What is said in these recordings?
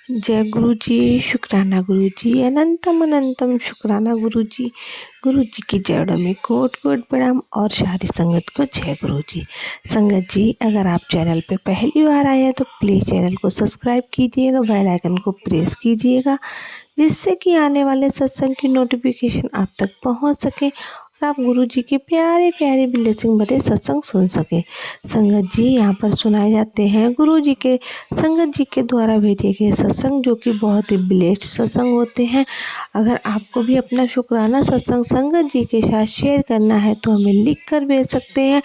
जय गुरु जी, शुक्राना गुरु जी, अनंतम अनंतम शुक्राना गुरु जी। गुरु जी की जड़ों में कोट कोट प्रणाम और सारी संगत को जय गुरु जी। संगत जी, अगर आप चैनल पे पहली बार आए हैं तो प्लीज़ चैनल को सब्सक्राइब कीजिएगा, बेल आइकन को प्रेस कीजिएगा, जिससे कि आने वाले सत्संग की नोटिफिकेशन आप तक पहुंच सके और आप गुरु जी के प्यारे प्यारे ब्लेसिंग भरे सत्संग सुन सके। संगत जी, यहाँ पर सुनाए जाते हैं गुरु जी के संगत जी के द्वारा भेजे गए सत्संग, जो कि बहुत ही ब्लेस्ड सत्संग होते हैं। अगर आपको भी अपना शुक्राना सत्संग संगत जी के साथ शेयर करना है तो हमें लिख कर भेज सकते हैं।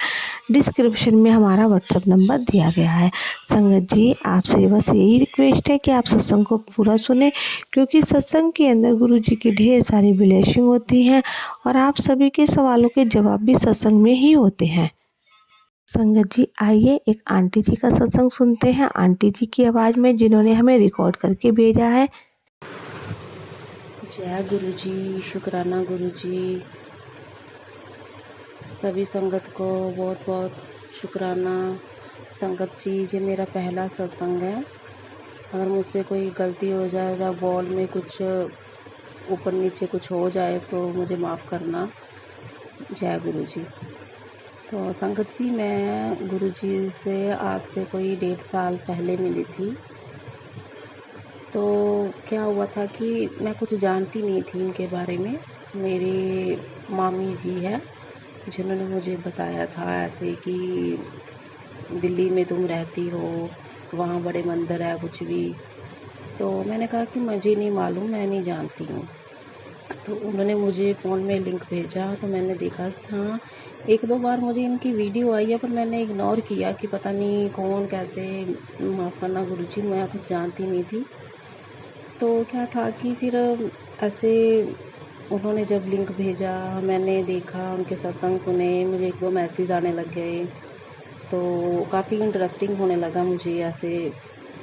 डिस्क्रिप्शन में हमारा व्हाट्सएप नंबर दिया गया है। संगत जी, आपसे बस यही रिक्वेस्ट है कि आप सत्संग को पूरा सुने, क्योंकि सत्संग के अंदर गुरु जी की ढेर सारी ब्लेसिंग होती हैं और आप सभी के सवालों के जवाब भी सत्संग में ही होते हैं। संगत जी, आइए एक आंटी जी का सत्संग सुनते हैं, आंटी जी की आवाज़ में, जिन्होंने हमें रिकॉर्ड करके भेजा है। जय गुरु जी, शुक्राना गुरु जी। सभी संगत को बहुत बहुत शुक्राना। संगत जी, ये मेरा पहला सत्संग है। अगर मुझसे कोई गलती हो जाए या बॉल में कुछ ऊपर नीचे कुछ हो जाए तो मुझे माफ़ करना। जय गुरु जी। तो संगत जी, मैं गुरु जी से आज से कोई 1.5 साल पहले मिली थी। तो क्या हुआ था कि मैं कुछ जानती नहीं थी इनके बारे में। मेरी मामी जी है जिन्होंने मुझे बताया था ऐसे कि दिल्ली में तुम रहती हो, वहाँ बड़े मंदिर है कुछ भी। तो मैंने कहा कि मुझे नहीं मालूम, मैं नहीं जानती हूँ। तो उन्होंने मुझे फ़ोन में लिंक भेजा, तो मैंने देखा कि हाँ, 1-2 बार मुझे इनकी वीडियो आई है, पर मैंने इग्नोर किया कि पता नहीं कौन कैसे। माफ़ करना गुरुजी, मैं कुछ जानती नहीं थी। तो क्या था कि फिर ऐसे उन्होंने जब लिंक भेजा, मैंने देखा, उनके सत्संग सुने, मुझे 1-2 मैसेज आने लग गए। तो काफ़ी इंटरेस्टिंग होने लगा मुझे ऐसे।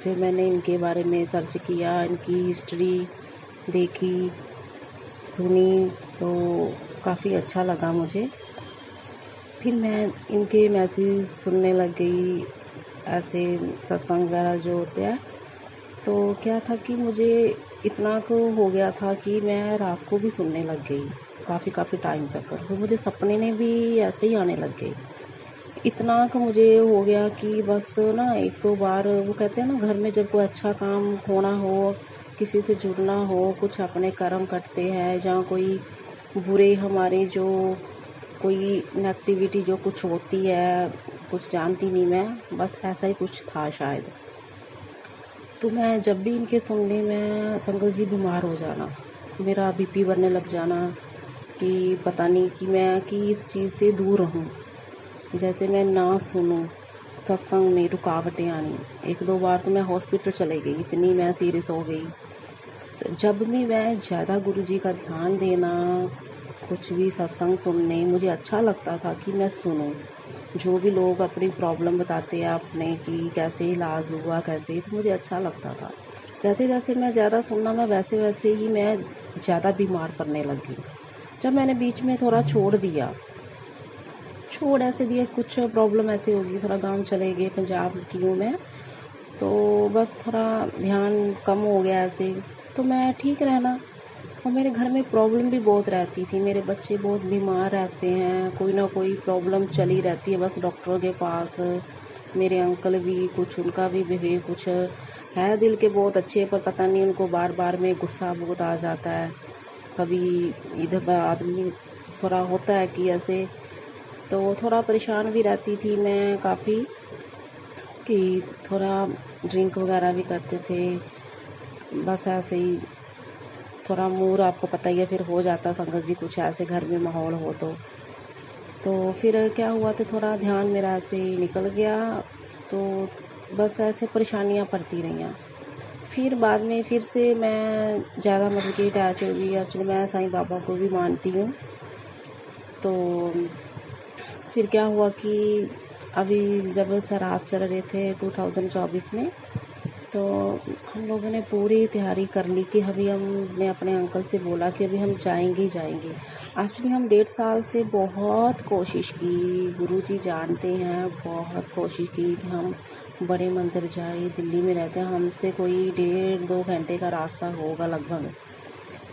फिर मैंने इनके बारे में सर्च किया, इनकी हिस्ट्री देखी, सुनी, तो काफ़ी अच्छा लगा मुझे। फिर मैं इनके मैसेज सुनने लग गई, ऐसे सत्संग वगैरह जो होते हैं। तो क्या था कि मुझे इतना को हो गया था कि मैं रात को भी सुनने लग गई, काफ़ी टाइम तक। फिर मुझे सपने में भी ऐसे ही आने लग गए। इतना का मुझे हो गया कि बस ना 1-2 बार वो कहते हैं ना, घर में जब कोई अच्छा काम होना हो, किसी से जुड़ना हो, कुछ अपने कर्म कटते हैं, जहाँ कोई बुरे हमारे जो कोई नेगेटिविटी जो कुछ होती है, कुछ जानती नहीं मैं, बस ऐसा ही कुछ था शायद। तो मैं जब भी इनके सुनने में संगत जी बीमार हो जाना, मेरा बीपी बढ़ने लग जाना कि पता नहीं कि मैं कि इस चीज़ से दूर रहूं। जैसे मैं ना सुनूं, सत्संग में रुकावटें आनी। 1-2 बार तो मैं हॉस्पिटल चले गई, इतनी मैं सीरियस हो गई। तो जब भी मैं ज़्यादा गुरु जी का ध्यान देना, कुछ भी सत्संग सुनने, मुझे अच्छा लगता था कि मैं सुनूं। जो भी लोग अपनी प्रॉब्लम बताते हैं अपने कि कैसे इलाज हुआ कैसे, तो मुझे अच्छा लगता था। जैसे जैसे मैं ज़्यादा सुनना, मैं वैसे वैसे ही मैं ज़्यादा बीमार पड़ने लगी। जब मैंने बीच में थोड़ा छोड़ ऐसे दिया, कुछ प्रॉब्लम ऐसे होगी, थोड़ा गांव चले गए, पंजाब की हूँ मैं, तो बस थोड़ा ध्यान कम हो गया ऐसे। तो मैं ठीक रहना, और मेरे घर में प्रॉब्लम भी बहुत रहती थी। मेरे बच्चे बहुत बीमार रहते हैं, कोई ना कोई प्रॉब्लम चली रहती है बस डॉक्टरों के पास। मेरे अंकल भी कुछ, उनका भी बिहेव कुछ है, दिल के बहुत अच्छे, पर पता नहीं उनको बार बार में गुस्सा बहुत आ जाता है। कभी इधर आदमी थोड़ा होता है कि ऐसे। तो थोड़ा परेशान भी रहती थी मैं काफ़ी, कि थोड़ा ड्रिंक वगैरह भी करते थे, बस ऐसे ही थोड़ा मूड आपको पता ही है फिर हो जाता संगत जी, कुछ ऐसे घर में माहौल हो तो फिर क्या हुआ, तो थोड़ा ध्यान मेरा ऐसे ही निकल गया। तो बस ऐसे परेशानियाँ पड़ती रहीं। फिर बाद में फिर से मैं ज़्यादा मतलब कि अटैच हो गई। एक्चुअली मैं साईं बाबा को भी मानती हूँ। तो फिर क्या हुआ कि अभी जब शराब चल रहे थे 2024 में, तो हम लोगों ने पूरी तैयारी कर ली कि अभी हमने अपने अंकल से बोला कि अभी हम जाएंगे ही जाएंगे। एक्चुअली हम 1.5 साल से बहुत कोशिश की, गुरुजी जानते हैं, बहुत कोशिश की कि हम बड़े मंदिर जाए। दिल्ली में रहते हैं, हमसे कोई 1.5-2 घंटे का रास्ता होगा लगभग।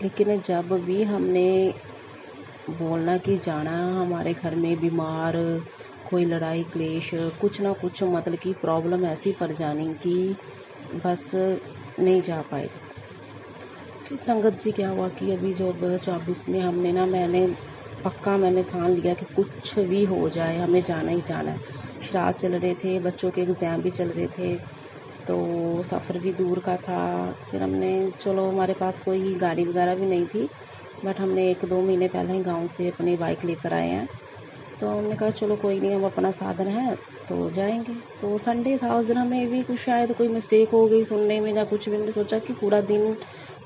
लेकिन जब भी हमने बोलना कि जाना, हमारे घर में बीमार, कोई लड़ाई क्लेश, कुछ ना कुछ मतलब कि प्रॉब्लम ऐसी पड़ जानी कि बस नहीं जा पाए। फिर संगत जी क्या हुआ कि अभी जो 2024 में हमने ना मैंने ठान लिया कि कुछ भी हो जाए हमें जाना ही जाना है। श्राद्ध चल रहे थे, बच्चों के एग्ज़ाम भी चल रहे थे, तो सफ़र भी दूर का था। फिर हमने चलो, हमारे पास कोई गाड़ी वगैरह भी नहीं थी, बट हमने 1-2 महीने पहले ही गाँव से अपनी बाइक लेकर आए हैं। तो हमने कहा चलो कोई नहीं, हम अपना साधन है तो जाएंगे। तो संडे था उस दिन, हमें भी कुछ शायद कोई मिस्टेक हो गई सुनने में या कुछ भी। हमने सोचा कि पूरा दिन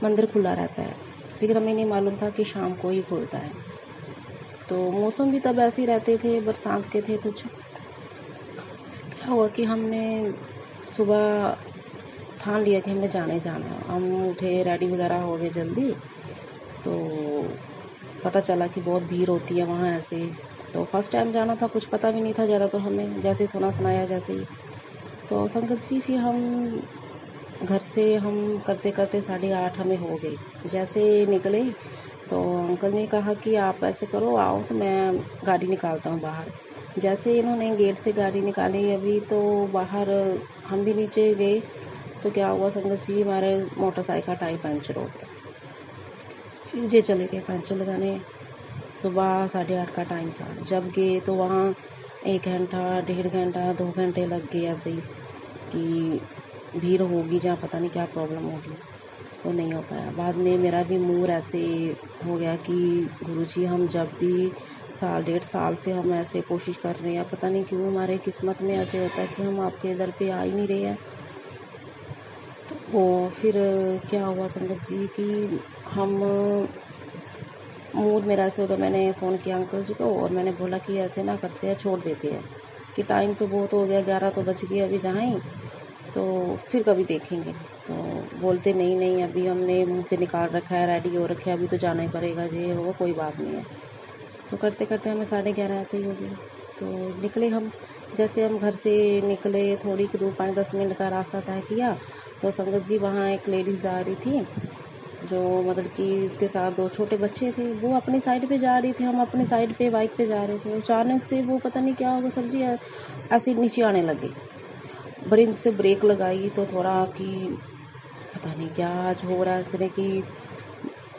मंदिर खुला रहता है, लेकिन हमें नहीं मालूम था कि शाम को ही खुलता है। तो मौसम भी तब ऐसे ही रहते थे, बरसात के थे तो क्या हुआ कि हमने सुबह ठान लिया कि हमने जाना ही जाना है। हम उठे, रेडी वगैरह हो गए जल्दी। तो पता चला कि बहुत भीड़ होती है वहाँ ऐसे। तो फर्स्ट टाइम जाना था, कुछ पता भी नहीं था ज़्यादा, तो हमें जैसे सुना सुनाया जैसे ही। तो संगत जी फिर हम घर से हम करते करते 8:30 हमें हो गए। जैसे निकले तो अंकल ने कहा कि आप ऐसे करो, आओ तो मैं गाड़ी निकालता हूँ बाहर। जैसे इन्होंने गेट से गाड़ी निकाली अभी, तो बाहर हम भी नीचे गए। तो क्या हुआ संगत जी, हमारे मोटरसाइकिल का टायर पंचर हो गया। फिर जे चले गए पंचर लगाने। सुबह 8:30 का टाइम था। जब गए तो वहाँ 1 घंटा, 1.5 घंटा, 2 घंटे लग गए ऐसे ही कि भीड़ होगी जहाँ, पता नहीं क्या प्रॉब्लम होगी, तो नहीं हो पाया। बाद में मेरा भी मूड ऐसे हो गया कि गुरुजी, हम जब भी 1.5 साल से हम ऐसे कोशिश कर रहे हैं, पता नहीं क्यों हमारे किस्मत में ऐसे होता है कि हम आपके दर पे आ ही नहीं रहे हैं। तो वो फिर क्या हुआ संगत जी कि हम मूड मेरा ऐसे हो गया। मैंने फ़ोन किया अंकल जी को और मैंने बोला कि ऐसे ना करते हैं, छोड़ देते हैं कि टाइम तो बहुत हो गया, 11 तो बज गए, अभी जाएँ तो फिर कभी देखेंगे। तो बोलते नहीं नहीं, अभी हमने मुँह से निकाल रखा है, रेडी हो रखे हैं, अभी तो जाना ही पड़ेगा, ये वो कोई बात नहीं है। तो करते करते हमें 11:30 ऐसे ही हो गए। तो निकले हम। जैसे हम घर से निकले, थोड़ी दूर 5-10 मिनट का रास्ता तय किया, तो संगत जी वहाँ एक लेडीज़ जा रही थी, जो मतलब कि उसके साथ 2 छोटे बच्चे थे। वो अपनी साइड पे जा रही थी, हम अपनी साइड पे बाइक पे जा रहे थे। अचानक से वो पता नहीं क्या होगा सर जी, ऐसे नीचे आने लगे। ब्रेक से ब्रेक लगाई तो थोड़ा कि पता नहीं क्या आज हो रहा है इस तरह की,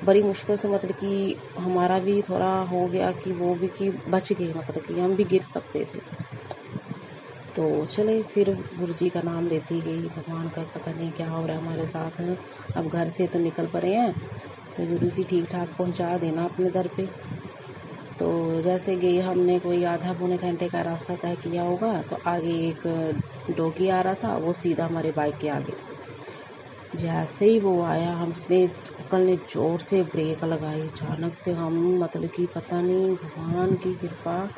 बड़ी मुश्किल से मतलब कि हमारा भी थोड़ा हो गया कि वो भी कि बच गए, मतलब कि हम भी गिर सकते थे। तो चले फिर गुरुजी का नाम लेती गई, भगवान का पता नहीं क्या हो रहा है हमारे साथ है। अब घर से तो निकल पड़े हैं, तो गुरुजी ठीक ठाक पहुंचा देना अपने दर पे। तो जैसे गए, हमने कोई आधा पौने घंटे का रास्ता तय किया होगा, तो आगे एक डॉगी आ रहा था, वो सीधा हमारे बाइक के आगे। जैसे ही वो आया, हमने अंकल ने ज़ोर से ब्रेक लगाई। अचानक से हम मतलब कि पता नहीं भगवान की कृपा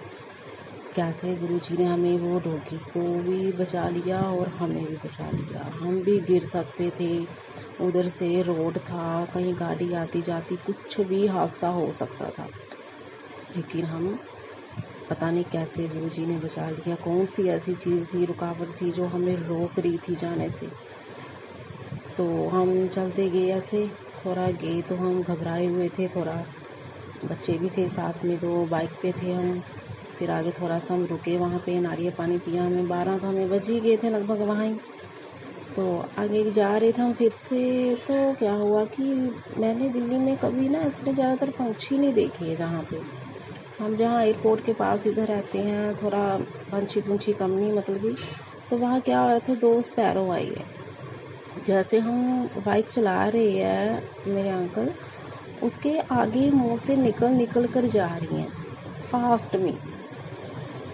कैसे गुरुजी ने हमें, वो डॉगी को भी बचा लिया और हमें भी बचा लिया। हम भी गिर सकते थे, उधर से रोड था, कहीं गाड़ी आती जाती, कुछ भी हादसा हो सकता था। लेकिन हम पता नहीं कैसे गुरुजी ने बचा लिया। कौन सी ऐसी चीज़ थी, रुकावट थी जो हमें रोक रही थी जाने से। तो हम चलते गए ऐसे, थोड़ा गए तो हम घबराए हुए थे, थोड़ा बच्चे भी थे साथ में, 2 बाइक पे थे हम। फिर आगे थोड़ा सा हम रुके, वहाँ पे नारियल पानी पिया। हमें 12 तो हमें बज ही गए थे लगभग वहाँ ही। तो आगे जा रहे थे हम फिर से। तो क्या हुआ कि मैंने दिल्ली में कभी ना इतने ज़्यादातर पंछी नहीं देखे हैं। जहाँ पे हम, जहाँ एयरपोर्ट के पास इधर रहते हैं, थोड़ा पंछी पुंछी कम नहीं मतलब कि। तो वहाँ क्या हुआ था, 2 स्पैरो आई है। जैसे हम बाइक चला रहे हैं, मेरे अंकल उसके आगे मुंह से निकल निकल कर जा रही हैं फास्ट में।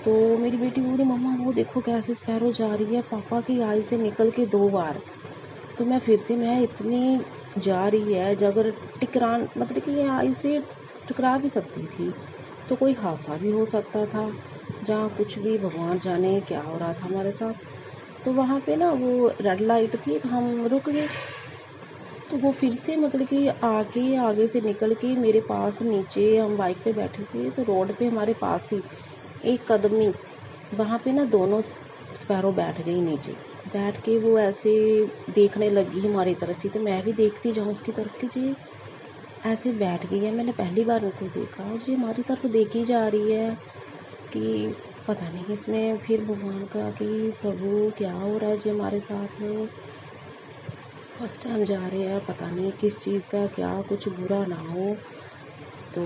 तो मेरी बेटी बोली, मम्मा वो देखो कैसे स्पैरो जा रही है, पापा की आई से निकल के 2 बार। तो मैं फिर से, मैं इतनी जा रही है, अगर टकरान मतलब कि ये आई से टकरा भी सकती थी, तो कोई हादसा भी हो सकता था, जहाँ कुछ भी भगवान जाने क्या हो रहा था हमारे साथ। तो वहाँ पे ना वो रेड लाइट थी तो हम रुक गए। तो वो फिर से मतलब कि आगे से निकल के मेरे पास नीचे, हम बाइक पे बैठे थे तो रोड पे हमारे पास ही एक कदम ही वहाँ पे ना दोनों स्पैरो बैठ गई नीचे। बैठ के वो ऐसे देखने लगी हमारी तरफ ही, तो मैं भी देखती जाऊँ उसकी तरफ कि जी ऐसे बैठ गई है। मैंने पहली बार उनको देखा और जी हमारी तरफ देखी जा रही है कि पता नहीं इसमें फिर भगवान का कि प्रभु क्या हो रहा है जी हमारे साथ। फर्स्ट टाइम जा रहे हैं, पता नहीं किस चीज़ का क्या कुछ बुरा ना हो। तो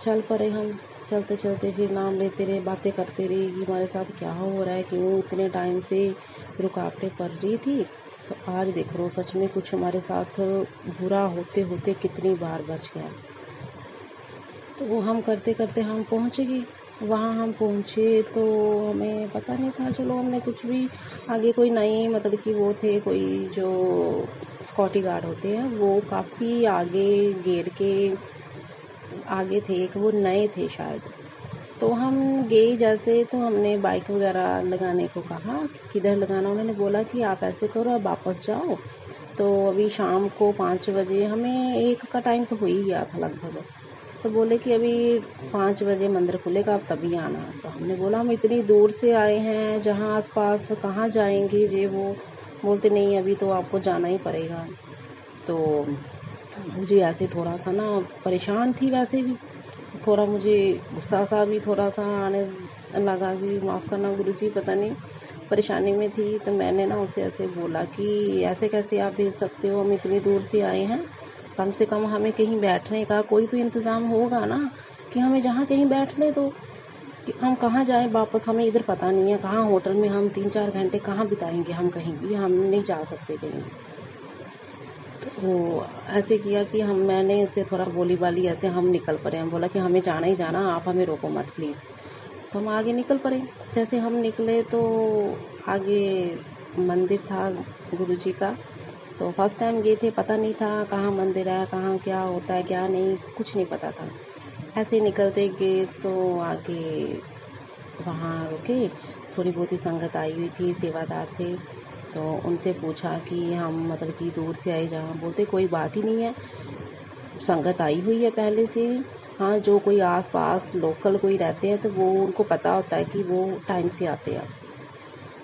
चल पड़े हम, चलते चलते फिर नाम लेते रहे, बातें करते रहे कि हमारे साथ क्या हो रहा है, क्यों इतने टाइम से रुकावटें पड़ रही थी। तो आज देख लो सच में कुछ हमारे साथ बुरा होते होते कितनी बार बच गया। तो वो हम करते करते हम पहुँच गए। वहाँ हम पहुँचे तो हमें पता नहीं था, चलो हमने कुछ भी आगे कोई नई मतलब कि वो थे कोई जो सिक्योरिटी गार्ड होते हैं वो काफ़ी आगे गेट के आगे थे, एक वो नए थे शायद। तो हम गए जैसे तो हमने बाइक वगैरह लगाने को कहा कि किधर लगाना, उन्होंने बोला कि आप ऐसे करो आप वापस जाओ। तो अभी शाम को 5 बजे, हमें 1 का टाइम तो हो ही गया था लगभग। तो बोले कि अभी 5 बजे मंदिर खुलेगा आप तभी आना। तो हमने बोला हम इतनी दूर से आए हैं जहाँ आस-पास कहाँ जाएँगे ये वो। बोलते नहीं अभी तो आपको जाना ही पड़ेगा। तो मुझे ऐसे थोड़ा-सा ना परेशान थी वैसे भी, थोड़ा मुझे गुस्सा-सा भी थोड़ा-सा आने लगा कि माफ़ करना गुरुजी पता नहीं परेशानी में थी। तो मैंने ना उसे ऐसे बोला कि ऐसे कैसे आप भेज सकते हो, हम इतनी दूर से आए हैं, कम से कम हमें कहीं बैठने का कोई तो इंतज़ाम होगा ना, कि हमें जहाँ कहीं बैठने दो, कि हम कहाँ जाएँ वापस, हमें इधर पता नहीं है कहाँ होटल में हम 3-4 घंटे कहाँ बिताएँगे, हम कहीं भी हम नहीं जा सकते कहीं। तो ऐसे किया कि मैंने इससे थोड़ा बोली-बाली ऐसे हम निकल पड़े। हम बोला कि हमें जाना ही जाना, आप हमें रोको मत प्लीज़। तो हम आगे निकल पड़े। जैसे हम निकले तो आगे मंदिर था गुरुजी का। तो फर्स्ट टाइम गए थे, पता नहीं था कहाँ मंदिर है, कहाँ क्या होता है, क्या नहीं, कुछ नहीं पता था। ऐसे ही निकलते गए तो आगे वहाँ रुके, थोड़ी बहुत ही संगत आई हुई थी, सेवादार थे। तो उनसे पूछा कि हम मतलब कि दूर से आए जहाँ, बोलते कोई बात ही नहीं है, संगत आई हुई है पहले से भी। हाँ, जो कोई आस-पास लोकल कोई रहते हैं तो वो उनको पता होता है कि वो टाइम से आते हैं।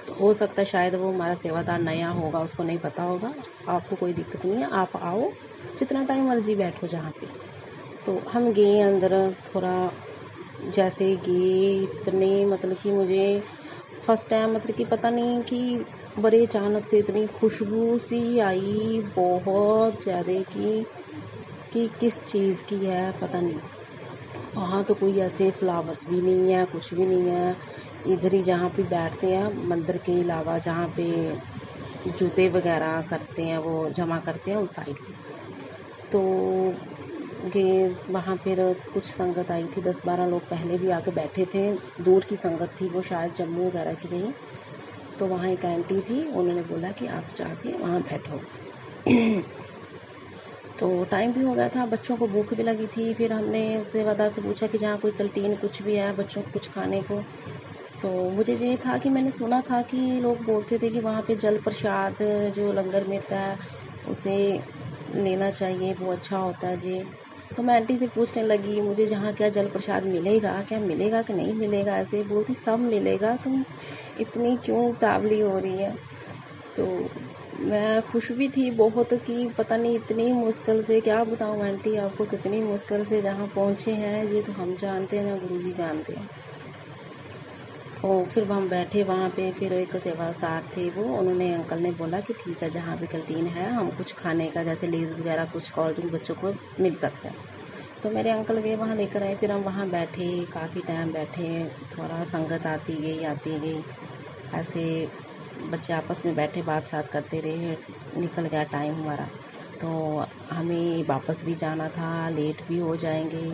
तो हो सकता है शायद वो हमारा सेवादार नया होगा, उसको नहीं पता होगा। आपको कोई दिक्कत नहीं है, आप आओ, जितना टाइम मर्ज़ी बैठो जहाँ पे। तो हम गए अंदर, थोड़ा जैसे गए इतने मतलब कि मुझे फर्स्ट टाइम मतलब कि पता नहीं कि बड़े अचानक से इतनी खुशबू सी आई बहुत ज़्यादा कि किस चीज़ की है पता नहीं। वहाँ तो कोई ऐसे फ्लावर्स भी नहीं है, कुछ भी नहीं है। इधर ही जहाँ पे बैठते हैं मंदिर के अलावा, जहाँ पे जूते वगैरह करते हैं वो जमा करते हैं उस साइड पे। तो गए वहाँ फिर कुछ संगत आई थी, 10-12 लोग पहले भी आके बैठे थे। दूर की संगत थी, वो शायद जम्मू वगैरह की थी। तो वहाँ एक आंटी थी, उन्होंने बोला कि आप जाके वहाँ बैठो। तो टाइम भी हो गया था, बच्चों को भूख भी लगी थी। फिर हमने सेवादार से पूछा कि जहाँ कोई कैंटीन कुछ भी है बच्चों को कुछ खाने को। तो मुझे ये था कि मैंने सुना था कि लोग बोलते थे कि वहाँ पे जल प्रसाद जो लंगर मिलता है उसे लेना चाहिए, वो अच्छा होता है जी। तो मैं आंटी से पूछने लगी मुझे जहाँ क्या जल प्रसाद मिलेगा, क्या मिलेगा कि नहीं मिलेगा, ऐसे बोलती सब मिलेगा, तुम इतनी क्यों उतावली हो रही है। तो मैं खुश भी थी बहुत कि पता नहीं इतनी मुश्किल से, क्या बताऊँ आंटी आपको, कितनी मुश्किल से जहाँ पहुँचे हैं ये तो हम जानते हैं ना गुरुजी जानते हैं। तो फिर हम बैठे वहाँ पे, फिर एक सेवादार थे वो, उन्होंने अंकल ने बोला कि ठीक है जहाँ भी कैंटीन है हम कुछ खाने का जैसे लेज़ वगैरह कुछ कोल्ड ड्रिंक बच्चों को मिल सकता है। तो मेरे अंकल गए वहाँ लेकर आए, फिर हम वहाँ बैठे, काफ़ी टाइम बैठे, थोड़ा संगत आती गई। ऐसे बच्चे आपस में बैठे बात सात करते रहे, निकल गया टाइम हमारा। तो हमें वापस भी जाना था, लेट भी हो जाएंगे।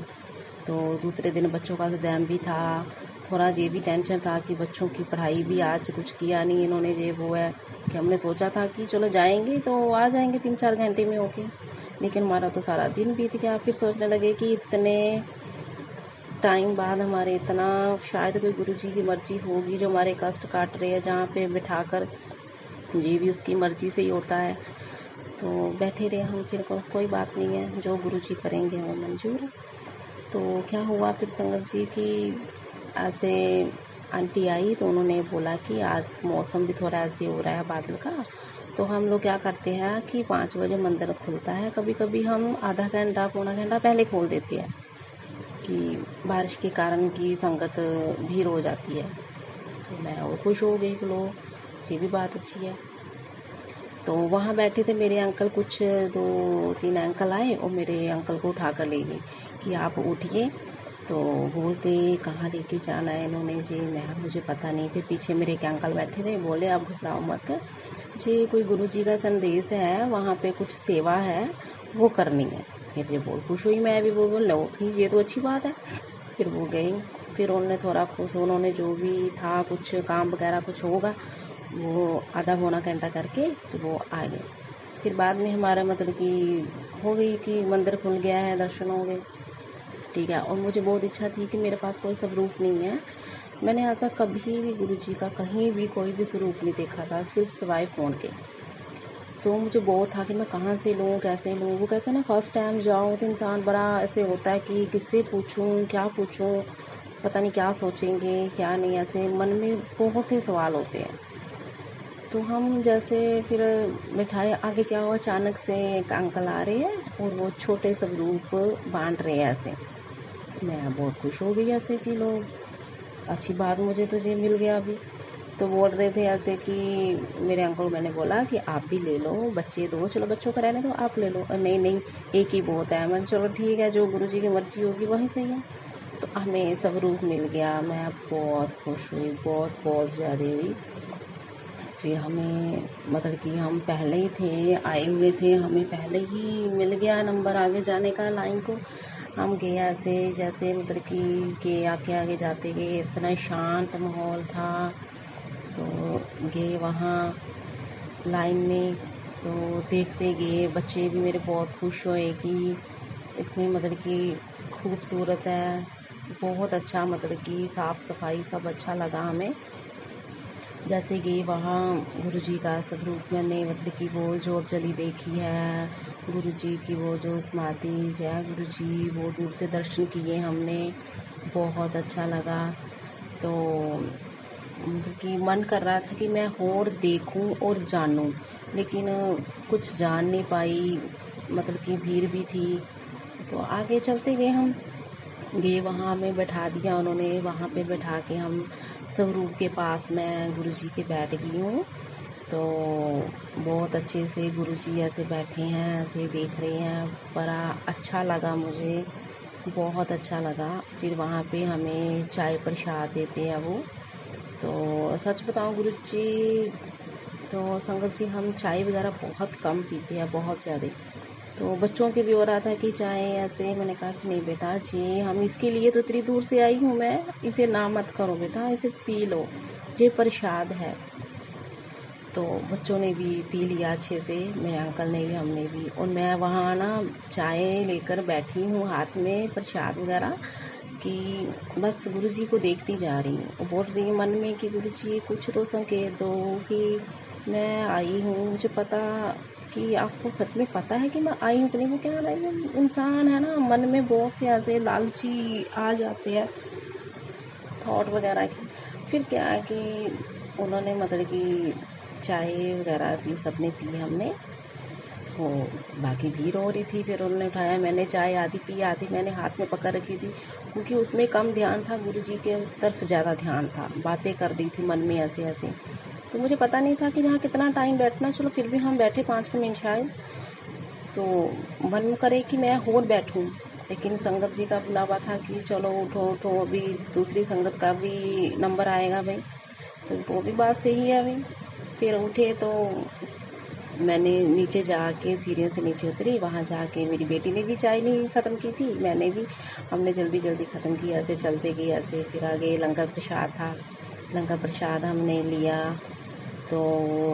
तो दूसरे दिन बच्चों का एग्ज़ाम भी था, थोड़ा ये भी टेंशन था कि बच्चों की पढ़ाई भी आज कुछ किया नहीं इन्होंने, ये वो है कि हमने सोचा था कि चलो जाएंगे तो आ जाएंगे 3-4 घंटे में होके, लेकिन हमारा तो सारा दिन बीत गया। फिर सोचने लगे कि इतने टाइम बाद हमारे इतना शायद कोई गुरुजी की मर्ज़ी होगी जो हमारे कष्ट काट रहे हैं, जहाँ पे बिठाकर जी भी उसकी मर्ज़ी से ही होता है। तो बैठे रहे हम, फिर कोई बात नहीं है, जो गुरुजी करेंगे वो मंज़ूर है। तो क्या हुआ फिर संगत जी कि ऐसे आंटी आई तो उन्होंने बोला कि आज मौसम भी थोड़ा ऐसे हो रहा है बादल का, तो हम लोग क्या करते हैं कि 5 बजे मंदिर खुलता है, कभी-कभी हम आधा घंटा, पौना घंटा पहले खोल देते हैं कि बारिश के कारण की संगत भीड़ हो जाती है। तो मैं और खुश हो गई कि लो, ये भी बात अच्छी है। तो वहाँ बैठे थे मेरे अंकल, कुछ 2-3 अंकल आए और मेरे अंकल को उठा कर ले गए कि आप उठिए। तो बोलते कहाँ लेके जाना है इन्होंने जी, मुझे पता नहीं। फिर पीछे मेरे एक अंकल बैठे थे, बोले आप घबराओ मत जी, कोई गुरुजी का संदेश है, वहाँ पे कुछ सेवा है वो करनी है। फिर ये बहुत खुश हुई मैं भी, वो बोल लो ये तो अच्छी बात है। फिर वो गई, फिर उन्होंने थोड़ा खुश, उन्होंने जो भी था कुछ काम वगैरह कुछ होगा वो आधा पौना घंटा करके तो वो आ गए। फिर बाद में हमारा मतलब कि हो गई कि मंदिर खुल गया है, दर्शन हो गए, ठीक है। और मुझे बहुत इच्छा थी कि मेरे पास कोई स्वरूप नहीं है, मैंने आज तक कभी भी गुरुजी का कहीं भी कोई भी स्वरूप नहीं देखा था, सिर्फ सिवाय फ़ोन के। तो मुझे बहुत था कि मैं कहाँ से लूँ, कैसे लूँ। वो कहते हैं ना फर्स्ट टाइम जाओ तो इंसान बड़ा ऐसे होता है कि किससे पूछूँ, क्या पूछूँ, पता नहीं क्या सोचेंगे, क्या नहीं, ऐसे मन में बहुत से सवाल होते हैं। तो हम जैसे फिर मिठाई आगे क्या हुआ, अचानक से एक अंकल आ रहे हैं और वो छोटे स्वरूप बाँट रहे हैं ऐसे। मैं बहुत खुश हो गई ऐसे कि लोग, अच्छी बात, मुझे तो ये मिल गया अभी। तो बोल रहे थे ऐसे कि मेरे अंकल को मैंने बोला कि आप भी ले लो, बच्चे दो, चलो बच्चों का रहने दो, आप ले लो। नहीं नहीं, एक ही बहुत है। मैंने चलो ठीक है, जो गुरुजी की मर्ज़ी होगी वही सही है। तो हमें स्वरूप मिल गया, मैं बहुत खुश हुई, बहुत बहुत ज़्यादा हुई। फिर हमें मतलब कि हम पहले ही थे, आए हुए थे, हमें पहले ही मिल गया नंबर आगे जाने का लाइन को। हम गए ऐसे जैसे मतलब कि आगे आगे जाते गए, इतना शांत माहौल था। तो गए वहाँ लाइन में, तो देखते गए, बच्चे भी मेरे बहुत खुश हुए कि इतनी मतलब कि खूबसूरत है, बहुत अच्छा, मतलब कि साफ़ सफाई सब अच्छा लगा हमें। जैसे कि वहाँ गुरुजी का स्वरूप मैंने मतलब कि वो जोत जली देखी है, गुरुजी की वो जो समाधि, जय गुरुजी, वो दूर से दर्शन किए हमने, बहुत अच्छा लगा। तो मतलब कि मन कर रहा था कि मैं और देखूं और जानूं, लेकिन कुछ जान नहीं पाई, मतलब कि भीड़ भी थी। तो आगे चलते गए हम, गए वहाँ हमें बैठा दिया उन्होंने, वहाँ पे बैठा के हम स्वरूप के पास मैं गुरुजी के बैठ गई हूँ। तो बहुत अच्छे से गुरुजी ऐसे बैठे हैं, ऐसे देख रहे हैं, बड़ा अच्छा लगा मुझे, बहुत अच्छा लगा। फिर वहाँ पे हमें चाय प्रसाद देते हैं वो। तो सच बताऊँ गुरुजी, तो संगत जी हम चाय वगैरह बहुत कम पीते हैं, बहुत ज़्यादा। तो बच्चों के भी हो रहा था कि चाय ऐसे, मैंने कहा कि नहीं बेटा जी, हम इसके लिए तो इतनी दूर से आई हूँ मैं, इसे ना मत करो बेटा, इसे पी लो, ये प्रसाद है। तो बच्चों ने भी पी लिया अच्छे से, मेरे अंकल ने भी, हमने भी। और मैं वहाँ ना चाय लेकर बैठी हूँ हाथ में प्रसाद वगैरह, कि बस गुरुजी को देखती जा रही हूँ और बोल रही हूँ मन में कि गुरुजी कुछ तो संकेत दो कि मैं आई हूँ, मुझे पता कि आपको सच में पता है कि मैं आई हूँ कि नहीं। वो क्या है ना, इंसान है ना, मन में बहुत से ऐसे लालची आ जाते हैं थॉट वगैरह की। फिर क्या है कि उन्होंने मतलब कि चाय वगैरह दी, सबने पी, हमने। तो बाकी भीड़ हो रही थी, फिर उन्होंने उठाया, मैंने चाय आधी पी, आधी मैंने हाथ में पकड़ रखी थी, क्योंकि उसमें कम ध्यान था, गुरुजी के तरफ ज़्यादा ध्यान था, बातें कर रही थी मन में ऐसे ऐसे। तो मुझे पता नहीं था कि यहाँ कितना टाइम बैठना, चलो फिर भी हम बैठे 5 मिनट शायद। तो मन करे कि मैं और बैठूं, लेकिन संगत जी का बुलावा था कि चलो उठो उठो, अभी दूसरी संगत का भी नंबर आएगा भाई। तो वो भी बात सही है भाई। फिर उठे तो मैंने नीचे जाके सीढ़ियों से नीचे उतरी, वहाँ जाके मेरी बेटी ने भी चाय नहीं ख़त्म की थी, मैंने भी, हमने जल्दी जल्दी ख़त्म किया, ऐसे चलते गए ऐसे। फिर आगे लंगर प्रसाद था, लंगर प्रसाद हमने लिया। तो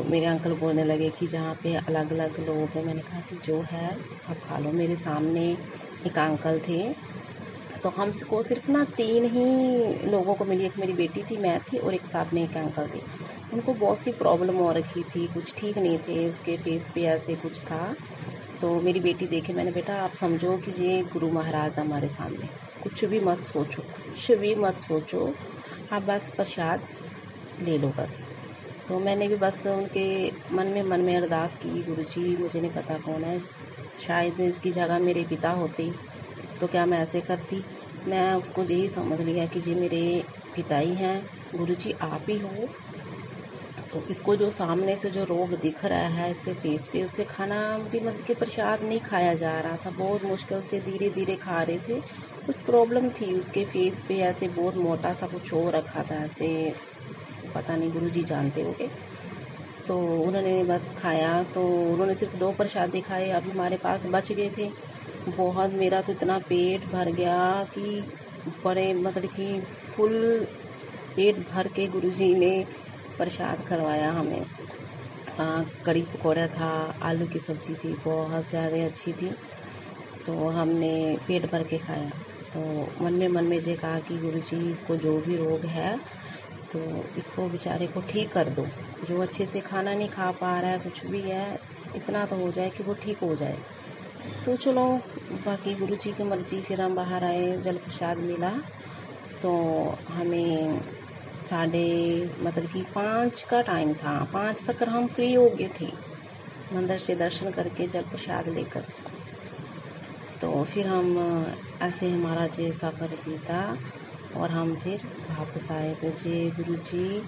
मेरे अंकल बोलने लगे कि जहाँ पे अलग अलग लोग हैं, मैंने कहा कि जो है आप खा लो। मेरे सामने एक अंकल थे, तो हमको सिर्फ ना 3 ही लोगों को मिली। एक मेरी बेटी थी, मैं थी और एक साथ में एक अंकल थे। उनको बहुत सी प्रॉब्लम हो रखी थी, कुछ ठीक नहीं थे, उसके फेस पे ऐसे कुछ था। तो मेरी बेटी देखे, मैंने बेटा आप समझो कि ये गुरु महाराज हमारे सामने, कुछ भी मत सोचो, कुछ भी मत सोचो, आप बस प्रसाद ले लो बस। तो मैंने भी बस उनके मन में अरदास की, गुरुजी मुझे नहीं पता कौन है, शायद इसकी जगह मेरे पिता होते तो क्या मैं ऐसे करती। मैं उसको यही समझ लिया कि ये मेरे पिता ही हैं, गुरुजी आप ही हो। तो इसको जो सामने से जो रोग दिख रहा है इसके फेस पे, उससे खाना भी मतलब कि प्रसाद नहीं खाया जा रहा था, बहुत मुश्किल से धीरे धीरे खा रहे थे। कुछ प्रॉब्लम थी उसके फेस पे, ऐसे बहुत मोटा सा कुछ हो रखा था, ऐसे पता नहीं, गुरुजी जानते होंगे। तो उन्होंने बस खाया, तो उन्होंने सिर्फ 2 प्रसाद खाए, अभी हमारे पास बच गए थे बहुत। मेरा तो इतना पेट भर गया कि बड़े मतलब कि फुल पेट भर के गुरुजी ने प्रसाद करवाया हमें। कढ़ी पकौड़ा था, आलू की सब्ज़ी थी, बहुत ज़्यादा अच्छी थी। तो हमने पेट भर के खाया। तो मन में ये कहा कि गुरुजी इसको जो भी रोग है तो इसको बेचारे को ठीक कर दो, जो अच्छे से खाना नहीं खा पा रहा है, कुछ भी है, इतना तो हो जाए कि वो ठीक हो जाए। तो चलो, बाकी गुरुजी की मर्ज़ी। फिर हम बाहर आए, जल प्रसाद मिला, तो हमें साढ़े मतलब कि 5 का टाइम था, 5 तक हम फ्री हो गए थे मंदिर से दर्शन करके जल प्रसाद लेकर। तो फिर हम ऐसे हमारा जे सफ़र बीता और हम फिर वापस आए। तो जय गुरुजी,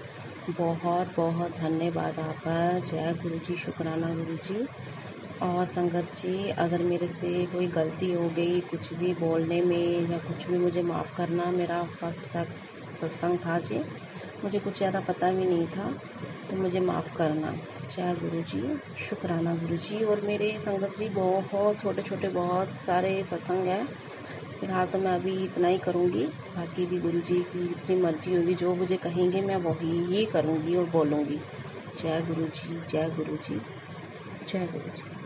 बहुत बहुत धन्यवाद आपका। जय गुरुजी, शुक्राना गुरुजी। और संगत जी, अगर मेरे से कोई गलती हो गई कुछ भी बोलने में या कुछ भी, मुझे माफ़ करना। मेरा फर्स्ट सत्संग था जी, मुझे कुछ ज़्यादा पता भी नहीं था, तो मुझे माफ़ करना। जय गुरुजी, शुक्राना गुरुजी। और मेरे संगत जी बहुत छोटे छोटे बहुत सारे सत्संग हैं, फिलहाल तो मैं अभी इतना ही करूँगी। बाकी भी गुरुजी की जितनी मर्जी होगी, जो मुझे कहेंगे मैं वही ये करूँगी और बोलूँगी। जय गुरुजी, जय गुरुजी, जय गुरुजी।